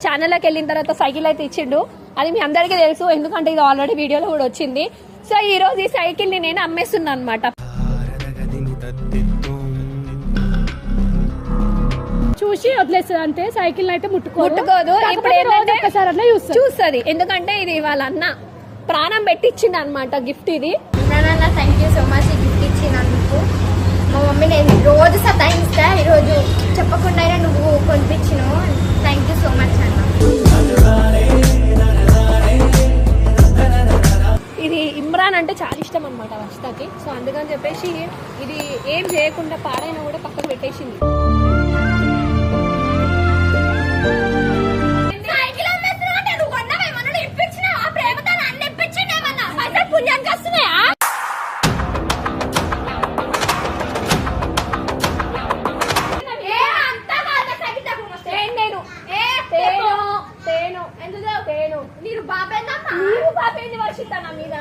ఛానల్లోకి వెళ్ళిన తర్వాత సైకిల్ అయితే ఇచ్చిండు. అది మీ అందరికీ తెలుసు, ఎందుకంటే ఇది ఆల్రెడీ వీడియోలో కూడా వచ్చింది. సో ఈ రోజు ఈ సైకిల్ ని నేను అమ్మేస్తున్నా అనమాట. చూసి వదిలేస్తుంది అంటే సైకిల్ అయితే ముట్టుకోదు. ఇప్పుడు ఏంటంటే చూస్తుంది, ఎందుకంటే ఇది వాళ్ళ అన్న ప్రాణం పెట్టించింది అనమాట. గిఫ్ట్ ఇది. Thank you so much. Gift ఇచ్చినందుకు మా మమ్మీ నేను రోజు సతాయిస్తా, ఈరోజు చెప్పకుండా నువ్వు కొనిపించినావు. థ్యాంక్ యూ సో మచ్ అన్న. ఇది ఇమ్రాన్ అంటే చాలా ఇష్టం అనమాట వర్షకి. సో అందుకని చెప్పేసి ఇది ఏం చేయకుండా పాడైనా కూడా పక్కన పెట్టేసింది. మీరు బాబేంది వర్షిత నా మీద.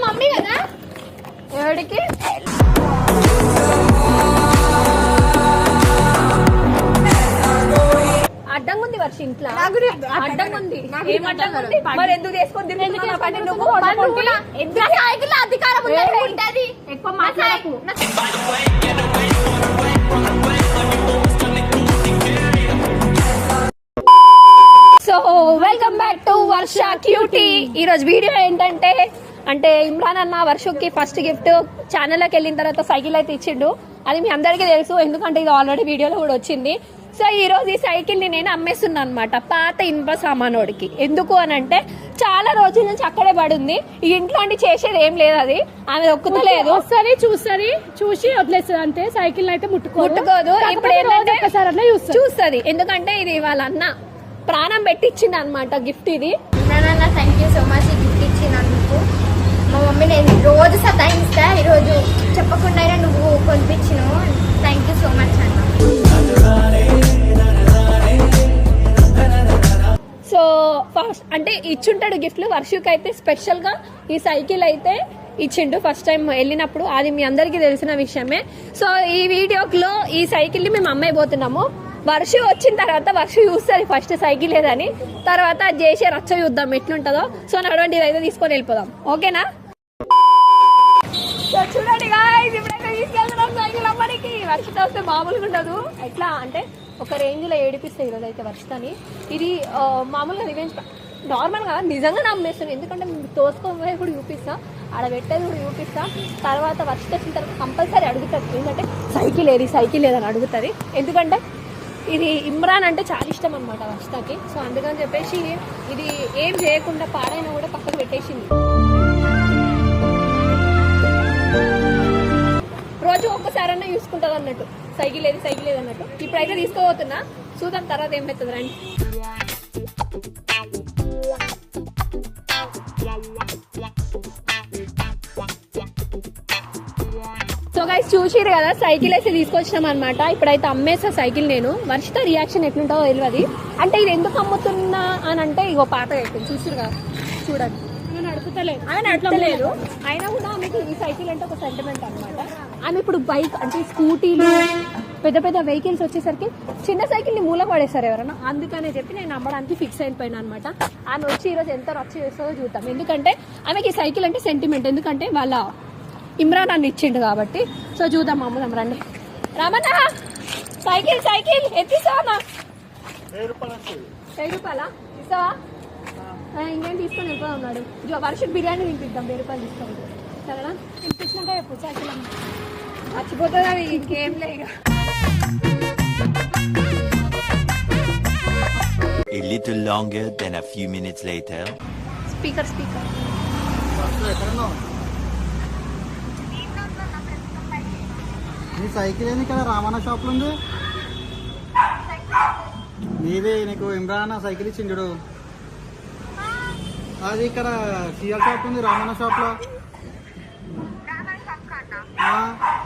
మమ్మీ కదా ఎవడికి అడ్డంగా ఉంది వర్ష ఇంట్లో. అడ్డంగా ఉంది. ఏం అడ్డంగా ఉంది? మరి ఎందుకు తీసుకొని అధికారం ఉంటుంది. ఎక్కువ మాట్లాడకు. So welcome back to Varsha cutie. ఈ రోజు వీడియో ఏంటంటే ఇమ్రాన్ అన్న వర్షకి ఫస్ట్ గిఫ్ట్ ఛానల్లోకి వెళ్ళిన తర్వాత సైకిల్ అయితే ఇచ్చిండు. అది మీ అందరికీ తెలుసు, ఎందుకంటే ఇది ఆల్రెడీ వీడియోలో కూడా వచ్చింది. సో ఈ రోజు ఈ సైకిల్ ని నేను అమ్మేస్తున్నా అనమాట పాత ఇనుప సామానోడికి. ఎందుకు అని అంటే చాలా రోజుల నుంచి అక్కడే పడుంది. ఈ ఇంట్లో చేసేది ఏం లేదు, అది ఆమె ఒక్కుతలేదు. చూసి వదిలేస్తుంది అంటే సైకిల్ అయితే ముట్టుకోదు. ఇప్పుడు ఏంటంటే చూస్తుంది, ఎందుకంటే ఇది వాళ్ళ అన్న ప్రాణం పెట్టించింది అనమాట. గిఫ్ట్ ఇది. Thank you so much. Gift ఇచ్చినందుకు మా మమ్మీ నేను రోజు సతాయిస్తా, ఈరోజు చెప్పకుండా నువ్వు కొనిపించినావు. థ్యాంక్ యూ సో మచ్ అన్న. సో ఫస్ట్ అంటే ఇచ్చుంటాడు గిఫ్ట్లు. వర్షకి అయితే స్పెషల్ గా ఈ సైకిల్ అయితే ఇచ్చిండు ఫస్ట్ టైం వెళ్ళినప్పుడు. అది మీ అందరికీ తెలిసిన విషయమే. సో ఈ వీడియోలో ఈ సైకిల్ ని మేము అమ్మాయిపోతున్నాము. వర్ష వచ్చిన తర్వాత వర్ష చూస్తుంది ఫస్ట్ సైకిల్ లేదని, తర్వాత అది చేసే రచ్చ చూద్దాం ఎట్లుంటుందో. సో నడవండి, ఇదైతే తీసుకొని వెళ్ళిపోదాం. ఓకేనా? సో చూడండి గాయ్స్, ఇప్పుడైతే తీసుకెళ్తున్నాం సైకిల్ అమ్మడానికి. వర్షిత వస్తే మామూలుగా ఉండదు. ఎట్లా అంటే ఒక రేంజ్ లో ఏడిపిస్తాయి ఈరోజు అయితే వర్షితని. ఇది మామూలుగా రివెంజ్ నార్మల్గా నిజంగా నమ్మేస్తాను, ఎందుకంటే తోసుకోబోయే కూడా చూపిస్తా, ఆడ పెట్టేది కూడా చూపిస్తా. తర్వాత వర్షిత వచ్చిన తర్వాత కంపల్సరీ అడుగుతుంది, ఏంటంటే సైకిల్ ఏదని అడుగుతుంది. ఎందుకంటే ఇది ఇమ్రాన్ అంటే చాలా ఇష్టం అనమాట వర్షకి. సో అందుకని చెప్పేసి ఇది ఏం చేయకుండా పాడైనా కూడా పక్కన పెట్టేసింది. రోజు ఒక్కసారన్నా చూసుకుంటుంది అన్నట్టు, సైకిల్ ఏది అన్నట్టు. ఇప్పుడైతే తీసుకోబోతున్నా, చూద్దాం తర్వాత ఏమవుతుంది రండి. సో గైస్ చూసిరు కదా, సైకిల్ వేసి తీసుకొచ్చినాం అనమాట. ఇప్పుడైతే అమ్మేసా సైకిల్ నేను. వర్షిత రియాక్షన్ ఎట్లుంటుందో తెలియదు. అంటే ఇది ఎందుకు అమ్ముతున్నా అని అంటే ఇగో పాత అయిపోయింది, చూసిరు కదా, చూడండి. నడపలేదు అయినా కూడా ఆమెకి ఈ సైకిల్ అంటే ఒక సెంటిమెంట్ అనమాట. ఆమె ఇప్పుడు బైక్ అంటే స్కూటీలు పెద్ద పెద్ద వెహికల్స్ వచ్చేసరికి చిన్న సైకిల్ ని మూల పడేస్తారు ఎవరైనా, అందుకనే చెప్పి నేను అమ్మడానికి ఫిక్స్ అయిపోయినా అనమాట. ఆమె వచ్చి ఈరోజు ఎంత రచ్చ చేస్తుందో చూద్దాం. ఎందుకంటే ఆమెకి ఈ సైకిల్ అంటే సెంటిమెంట్, ఎందుకంటే వాళ్ళ ఇమ్రాన్ అన్న ఇచ్చిండు కాబట్టి. సో చూద్దాం, అమ్ముదాం రండి. రామన్న సైకిల్ ఎత్తిస్తావా? 1000 రూపాయలా ఇస్తావా? ఇంకేం తీసుకొని వెళ్ళిపోయి ఉన్నాడు. వర్షకు బిర్యానీ తినిపిద్దాం, 1000 రూపాయలు తీసుకోండి. సరేనా? తినిపించినాక ఎప్పుడు సైకిల్ మర్చిపోతుంది అది, ఇంకేం లేదు. A little longer than a few minutes later. Speaker నీ సైకిల్ ఏంది ఇక్కడ రామన్న షాప్ లో ఉంది? నీదే, నీకు ఇమ్రాన్ సైకిల్ ఇచ్చిండు. అది ఇక్కడ సిఆర్ షాప్ ఉంది, రామన్న షాప్ లో.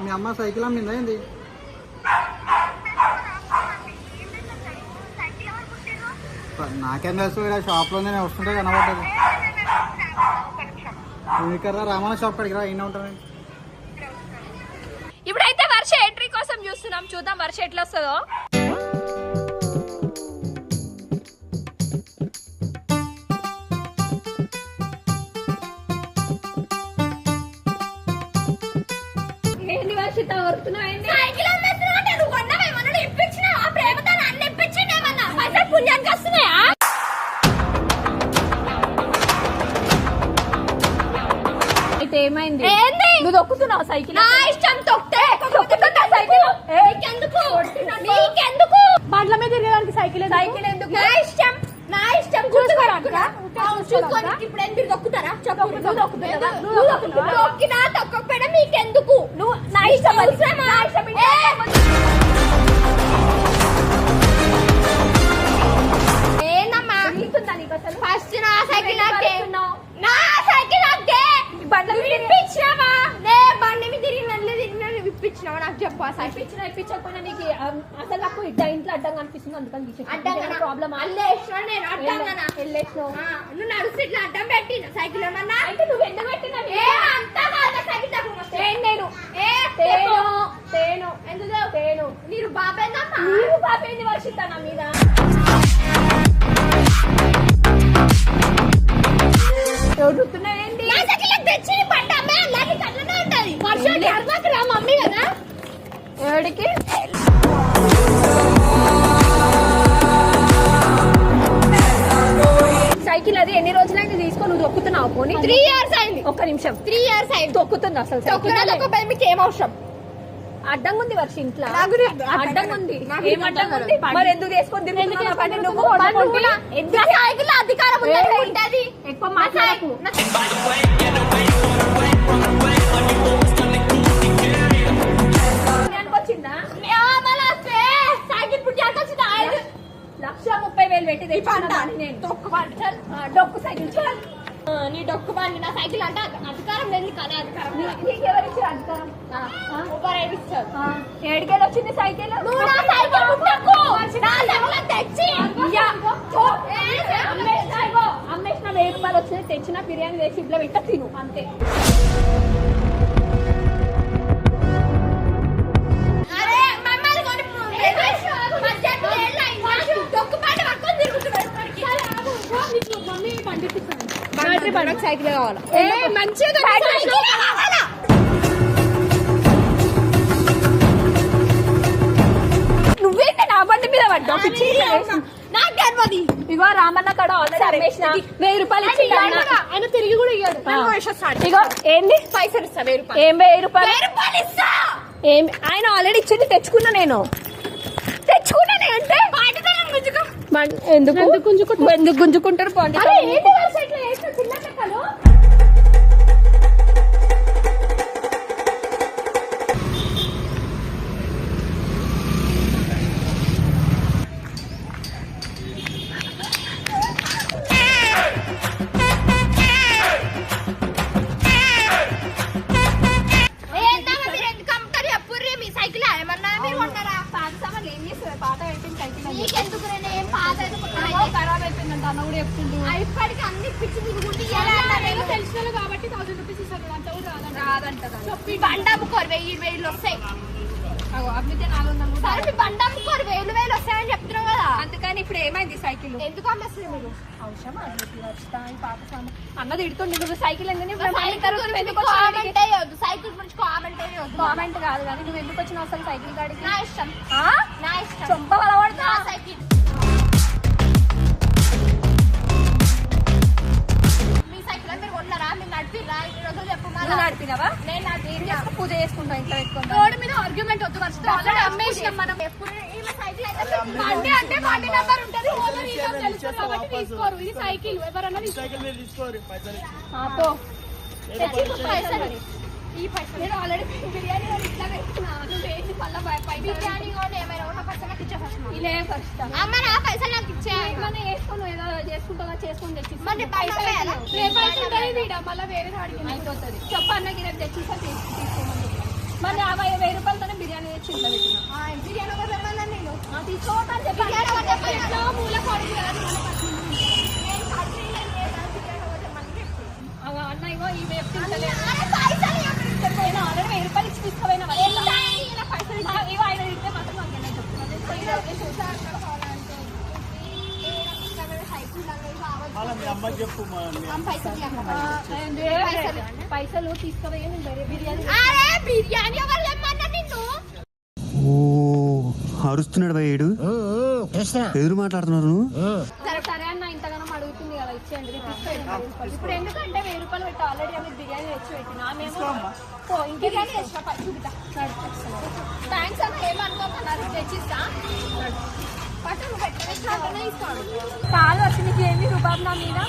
మీ అమ్మ సైకిల్ అమ్మిందా ఏంది? నాకేం తెలుసు, ఇక్కడ షాప్ లోనే వస్తుంటే కనబడ్డది. ఇక్కడ రామన్న షాప్ కాడికి రా, అయినా ఉంటాను. ఇప్పుడైతే వర్ష ఎంట్రీ కోసం చూస్తున్నాం, చూద్దాం వర్ష ఎట్లా వస్తుందో. ఏంది వర్షిత వరుతున్నాయండి? సైకిల్ అమ్మేస్తున్నా నువ్వు కొన్నావేమన్నా ఇప్పించినావా? ప్రేమతో నన్ను ఇప్పించిండేమన్నా పైసలు పుణ్యానికి వస్తున్నాయా? అయితే ఏమైంది? ఏంది? నువ్వు దొక్కుతున్నావు సైకిల్? నా ఇష్టం తొక్కితే తొక్కుతున్నా సైకిల్. నీకెందుకు? నీకెందుకు? బండ్ల మీద తిరగడానికి సైకిల్ సైకిల్ ఎందుకు? నా ఇష్టం, నా ఇష్టం. చూసుకోరా చూసుకొని ఇప్పుడు ఎందుకు దొక్కుతారా? చెప్పు. నువ్వు దొక్కుతున్నావా? నువ్వు దొక్కుతున్నావా? దొక్కినా దొక్కకపోయినా మీకెందుకు? నువ్వు నా ఇష్టం అది. నా ఇష్టం ఇది. ఏందమ్మా తెలుస్తుందా నీకు అసలు? ఫస్ట్ నా సైకిల్ నాకే. పడుతున్నావు. నా సైకిల్ నాకే. బండ్ల మీద ఇప్పించినావా? నే బండి మీద తిరిగి నన్ను తిరిగినా నువ్వు ఇప్పించినావా? నాకు చెప్పు. ఆ సైకిల్ ఇప్పించకపోయినా నీకు అసలు నాకు ఇంట్లో అడ్డంగా అనిపిస్తుంది, అందుకని తీసేసి అడ్డంగా ప్రాబ్లమ్ అల్లేసినా నేను అడ్డంగా వెళ్ళేసినావు. నువ్వు నడుస్తూ ఇట్లా అడ్డం పెట్టి సైకిల్ ఏమన్నా అంటే నువ్వు ఎందుకు పెట్టినా అంతా కాదా సైకిల్ తక్కువ నేను తేను తేను ఎందుకు తేను మీరు బాబేందమ్మా? నీవు పాపేంది వర్షిత నా మీద? చదువుతున్నాయండి. నా సైకిల్ తెచ్చి బండి అమ్మే అలాగే కళ్ళనే ఉంటది. వర్షానికి అర్థాకి రా మమ్మీ కదా. ఎవడికి? సైకిల్ అది ఎన్ని రోజులైంది తీసుకొని నువ్వు దొక్కుతున్నావు? పోనీ 3 years అయింది. ఒక్క నిమిషం. 3 years అయింది. దొక్కుతుంది అసలు తొక్కడానికి మీకు ఏం అవసరం? అడ్డంగా ఉంది వర్ష ఇంట్లో. అడ్డంగా ఉంది. నాకు ఏం అడ్డంగా ఉంది? మరి ఎందుకు చేసుకొని తిరుగుతున్నావు నా పని? నువ్వు నా సైకిల్ అధికారం ఉంటది. ఎక్కువ మాట్లాడకు. వచ్చిందా? సైకిల్ ఇప్పుడు చేకొచ్చింది. 1,30,000 పెట్టి తెచ్చుకున్నాను నేను. డొక్కు సైకిల్ చూడాలి. నీ డొక్కు బండి నా సైకిల్ అంటే అధికారం లేదు కానీ అధికారం నీకెవరు ఇచ్చారు అధికారం? ఇస్తారు. ఏడికెళ్ళి వచ్చింది సైకిల్? నువ్వు నా సైకిల్ ముట్టకు. నా సైకిల్ తెచ్చి అమ్మేసిన 1,000 రూపాయలు వచ్చింది, తెచ్చిన బిర్యానీ వేసి ఇంట్లో పెట్ట తిను అంతే. అరే మమ్మల్ని కొని డొక్కు బండి పట్టుకొని తిరుగుతున్నాడు. మమ్మీ పండిస్తాను బ్యాటరీ పడక సైకిల్ కావాలి. మంచిగా నువ్వేంటి నా బండి మీద పడ్డా? పిచ్చి నాకు తెలియదు. ఇగో రామన్న కాడ ఆల్రెడీ అమ్మేసిన 1,000 రూపాయలు ఇచ్చి ఆయన తిరిగి కూడా ఇయ్యాడు. ఇగో ఏంది పైసలు ఇస్తా 1,000 రూపాయలు. ఏం 1,000 రూపాయలు? 1,000 రూపాయలు ఇస్తా. ఏం ఆయన ఆల్రెడీ ఇచ్చింది తెచ్చుకున్నా నేను. తెచ్చుకున్నానే అంటే ఎందుకు గుంజుకుంటారు? పోండి. ఏందమ్మా మీరు ఎందుకు అమ్ముతారు? ఎప్పుడు మీ సైకిల్ ఏమన్నా మీరు కొన్నారా? ఏం చేస్తారు? పాత అయిపోయింది సైకిల్. నీకెందుకు నేను ఏం పాత ఖరాబ్ అయిపోయిందంట అన్న కూడా చెప్తుండు. ఇప్పటికి అన్ని పిచ్చి తిరుగుంటే తెలిసిన కాబట్టి 1000 రూపీస్ ఇస్తారు. అంత కూడా రాదంట. మీ బండ అమ్ముకోరు 1000 వస్తాయి. అమ్మితే 400 సరే మీ బండ అమ్ముకోరు 1000 వస్తాయని చెప్తున్నావు కదా. అందుకని ఇప్పుడు ఏమైంది సైకిల్? ఎందుకు అమ్మేస్తారు మీరు? అవసరమా? అన్న తిడుతుండే నువ్వు సైకిల్ ఎందుకు కామెంట్ అయ్యొద్దు. సైకిల్ గురించి కామెంట్ అయ్యొద్దు. కామెంట్ కాదు కానీ నువ్వు ఎందుకు వచ్చినావు అసలు సైకిల్ కాడికి? నా ఇష్టం. నా ఇష్టం. చొంప బలపడతా నా సైకిల్. మీ సైకిల్ మీరు కొన్నారా? మీరు నడిపిరా? ఈ రోజు చెప్పు. నువ్వు నడిపినావా? నేను ఏం చేస్తా? పూజ చేసుకుంటా ఇంట్లో పెట్టుకుంటా. రోడ్డు మీద ఆర్గ్యుమెంట్ వద్దు. ఆల్రెడీ అమ్మేసినాం మనం. ఎప్పుడు ఈమె సైకిల్ అయితే బండి అంటే బండి నెంబర్ ఉంటది. ఓనర్ ఈజం తెలుసు కాబట్టి తీసుకోరు. ఇది సైకిల్ ఎవరన్నా తీసుకోరు. పో. పైసలు ఈ పైసలు నేను ఆల్రెడీ బిర్యానీ ఇట్లా పెట్టుకున్నా. నువ్వు వేసి మళ్ళీ బిర్యానీ కూడా ఏమైనా ఉన్న పైసలు ఇచ్చే ఫస్ట్. ఇలా ఫస్ట్ అమ్మ నా పైసలు నాకు ఇచ్చే. ఏమన్నా వేసుకొని ఏదో చేసుకుంటా చేసుకొని తెచ్చి మరి పైసలు వేయాలా? ఏ పైసలు ఉంటాయి వీడ మళ్ళీ వేరే అడిగి అయిపోతుంది. చెప్పు అన్నకి రేపు తెచ్చిసా తీసుకోమని. మరి 50,000 రూపాయలతోనే బిర్యానీ తెచ్చి ఇంట్లో పెట్టినా. బిర్యానీ కూడా తెమ్మన్నాను నేను. తీసుకోవద్దని చెప్పి బిర్యానీ కూడా తెమ్మన్నాను. ఎట్లా మూల కాడికి కదా నేను ఖర్చు బిర్యానీ కూడా తెమ్మని చెప్పి. అన్న ఇగో ఈ వేపు అరే పైసలు ఇవ్వండి. నేను ఆల్రెడీ 1,000 రూపాయలు అమ్మకి చెప్పు మా పైసలు తీసుకోవే నేను వేరే బిర్యానీ అరే బిర్యానీ ఎవరు తెమ్మన్నా నిన్ను ఓ అరుస్తున్నాడు భయ్యుడు ఎదురు మాట్లాడుతున్నారు నువ్వు సరే అన్న ఇంతగానో అడుగుతుంది కదా ఇచ్చేయండి ఇప్పుడు ఎందుకంటే 1000 రూపాయలు పెట్టి ఆల్రెడీ ఆమె బిర్యానీ తెచ్చి పెట్టినా మేము బిర్యానీ తెచ్చిన థ్యాంక్స్ అన్న ఏమనుకోమన్నారు తెచ్చిస్తా పట్టను పెట్టిన ఇస్తాను కాదు వచ్చి నీకు ఏమి రూపాయలు నా మీద